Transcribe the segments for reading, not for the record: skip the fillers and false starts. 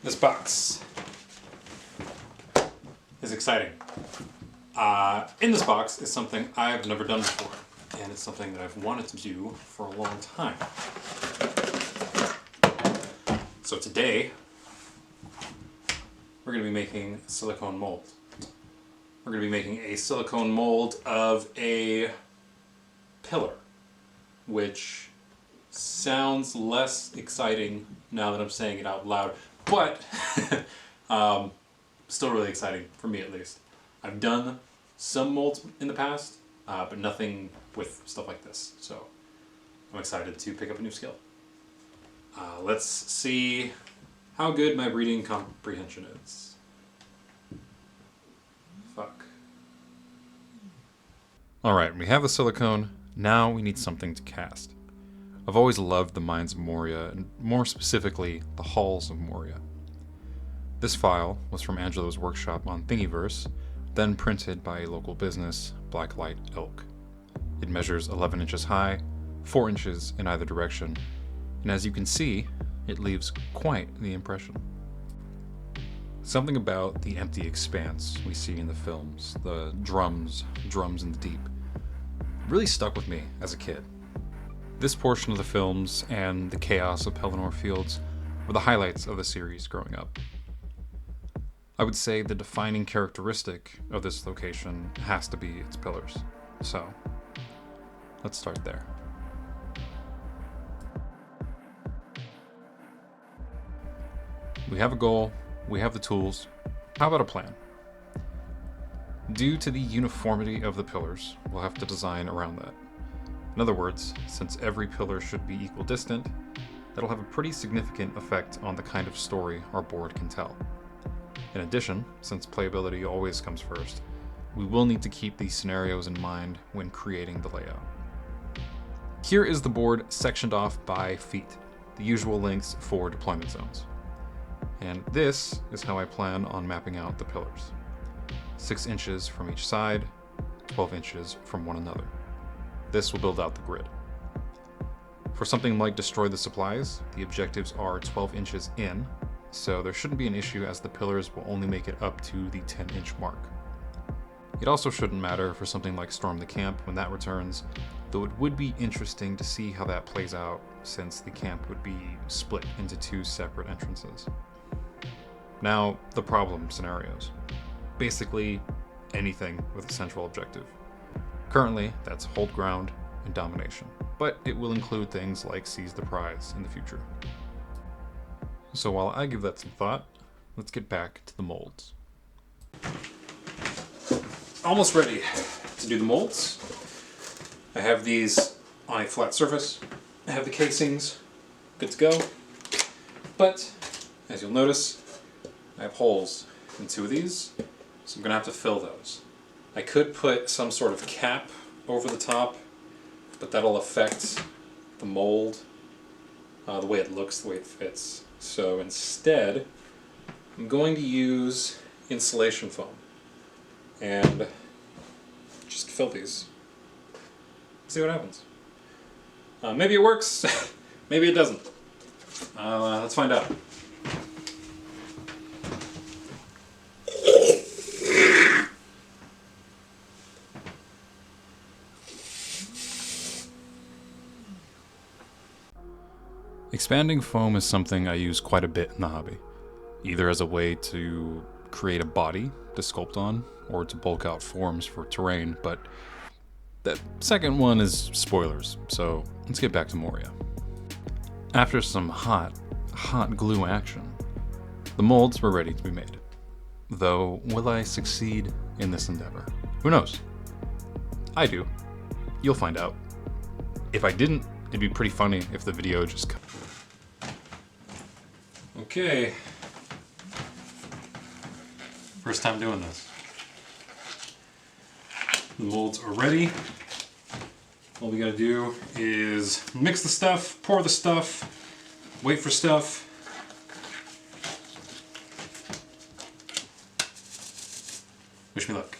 This box is exciting. In this box is something I've never done before, and it's something that I've wanted to do for a long time. So today, we're going to be making a silicone mold. We're going to be making a silicone mold of a pillar, which sounds less exciting now that I'm saying it out loud, but still really exciting, for me at least. I've done some molds in the past, but nothing with stuff like this, so I'm excited to pick up a new skill. Let's see how good my reading comprehension is. Fuck. Alright, we have the silicone, now we need something to cast. I've always loved the mines of Moria, and more specifically, the halls of Moria. This file was from Angelo's workshop on Thingiverse, then printed by a local business, Blacklight Ilk. It measures 11 inches high, 4 inches in either direction, and as you can see, it leaves quite the impression. Something about the empty expanse we see in the films, the drums in the deep, really stuck with me as a kid. This portion of the films and the chaos of Pelennor Fields were the highlights of the series growing up. I would say the defining characteristic of this location has to be its pillars. So, let's start there. We have a goal, we have the tools. How about a plan? Due to the uniformity of the pillars, we'll have to design around that. In other words, since every pillar should be equidistant, that'll have a pretty significant effect on the kind of story our board can tell. In addition, since playability always comes first, we will need to keep these scenarios in mind when creating the layout. Here is the board sectioned off by feet, the usual lengths for deployment zones. And this is how I plan on mapping out the pillars. 6 inches from each side, 12 inches from one another. This will build out the grid. For something like Destroy the Supplies, the objectives are 12 inches in, so there shouldn't be an issue as the pillars will only make it up to the 10-inch mark. It also shouldn't matter for something like Storm the Camp when that returns, though it would be interesting to see how that plays out since the camp would be split into 2 separate entrances. Now, the problem scenarios. Basically, anything with a central objective. Currently, that's hold ground and domination, but it will include things like seize the prize in the future. So while I give that some thought, let's get back to the molds. Almost ready to do the molds. I have these on a flat surface. I have the casings good to go, but as you'll notice, I have holes in 2 of these, so I'm going to have to fill those. I could put some sort of cap over the top, but that'll affect the mold, the way it looks, the way it fits. So instead, I'm going to use insulation foam and just fill these. See what happens. Maybe it works, maybe it doesn't. Let's find out. Expanding foam is something I use quite a bit in the hobby, either as a way to create a body to sculpt on, or to bulk out forms for terrain, but that second one is spoilers, so let's get back to Moria. After some hot glue action, the molds were ready to be made. Though, will I succeed in this endeavor? Who knows? I do. You'll find out. If I didn't, it'd be pretty funny if the video just cut. Okay. First time doing this. The molds are ready. All we gotta do is mix the stuff, pour the stuff, wait for stuff. Wish me luck.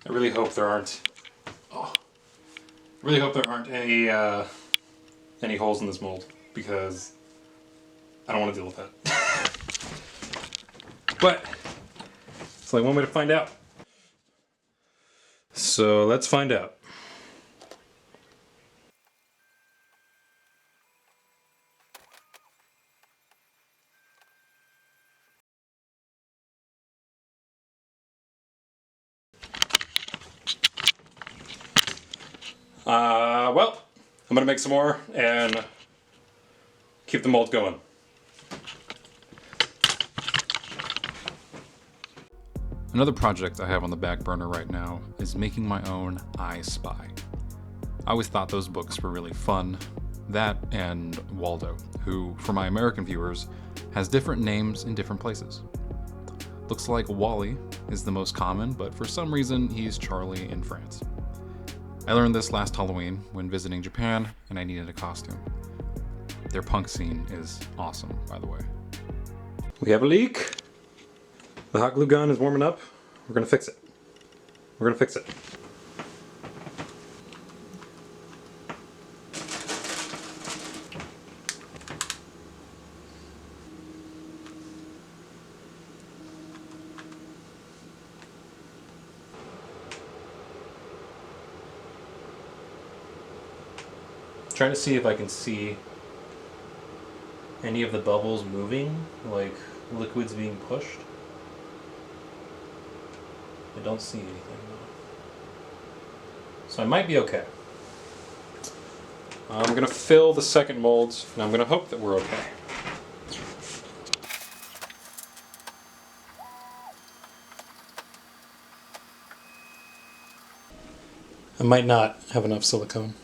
I really hope there aren't Really hope there aren't any holes in this mold, because I don't want to deal with that. But it's only one way to find out. So let's find out. Well, I'm gonna make some more and keep the mold going. Another project I have on the back burner right now is making my own I Spy. I always thought those books were really fun. That and Waldo, who, for my American viewers, has different names in different places. Looks like Wally is the most common, but for some reason he's Charlie in France. I learned this last Halloween when visiting Japan, and I needed a costume. Their punk scene is awesome, by the way. We have a leak. The hot glue gun is warming up. We're gonna fix it. We're gonna fix it. Trying to see if I can see any of the bubbles moving, like liquids being pushed. I don't see anything though. So I might be okay. I'm gonna fill the second molds, and I'm gonna hope that we're okay. I might not have enough silicone.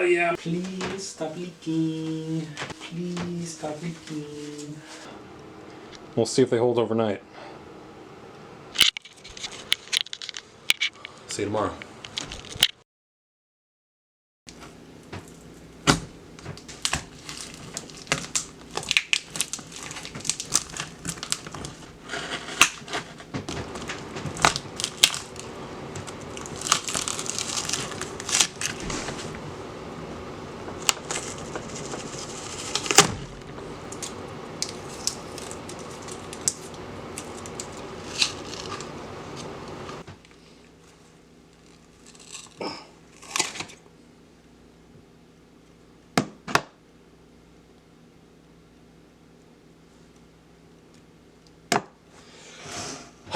Yeah. Please stop leaking. Please stop leaking. We'll see if they hold overnight. See you tomorrow.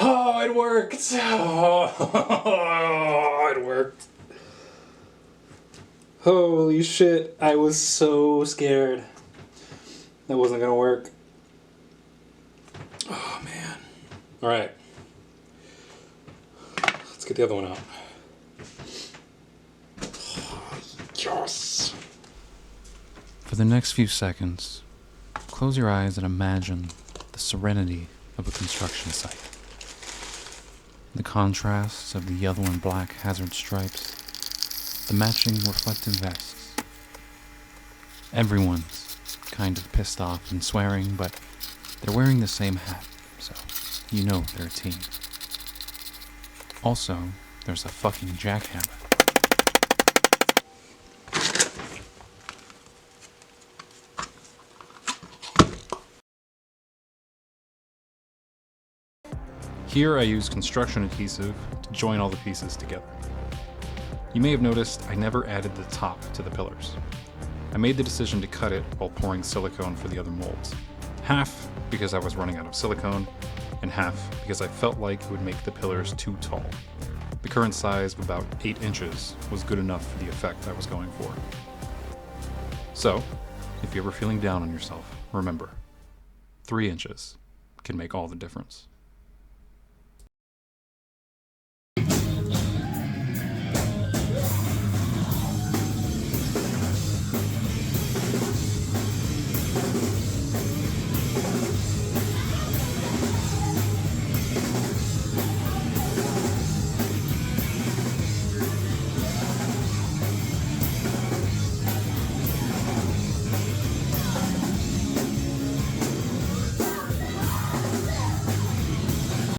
Oh, it worked! Oh, it worked. Holy shit, I was so scared. That wasn't gonna work. Oh, man. Alright. Let's get the other one out. Yes! For the next few seconds, close your eyes and imagine the serenity of a construction site. The contrasts of the yellow and black hazard stripes, the matching reflective vests. Everyone's kind of pissed off and swearing, but they're wearing the same hat, so you know they're a team. Also, there's a fucking jackhammer. Here I use construction adhesive to join all the pieces together. You may have noticed I never added the top to the pillars. I made the decision to cut it while pouring silicone for the other molds. Half because I was running out of silicone, and half because I felt like it would make the pillars too tall. The current size of about 8 inches was good enough for the effect I was going for. So, if you're ever feeling down on yourself, remember, 3 inches can make all the difference.